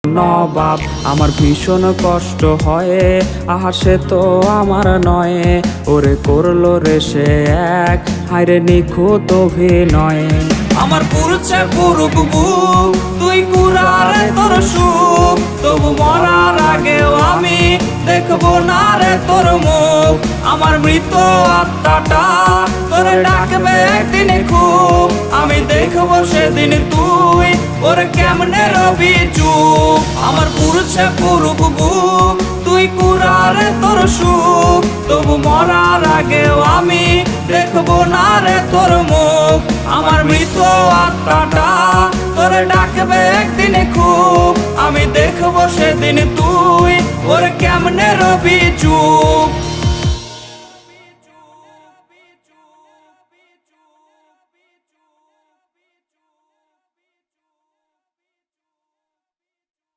নবাব আমার ভীষণ কষ্ট হয়, আহা সে তো আমার নয়, ওরে করলো রে সে এক হায়রে নিখুঁত অভিনয়। আমার পুরুষে পুরুক বুক তুই কুরারে তোর সুখ, তবু মরার আগেও আমি দেখবো না রে তোর মুখ। আমার মৃত আত্মাটা তোরে ডাকবে একদিন খুব, আমি দেখবো সেদিন তুই ওরে কেমনে রবি চুপ। আমার পুরুষে পুরুক বুক তুই কুরারে তোর সুখ, তবু মরার আগেও আমি দেখবো না রে তোর মুখ। আমার মৃত আত্মাটা তোরে ডাকবে একদিন খুব, আমি দেখবো সেদিন তুই ওরে কেমনে রবি চুপ।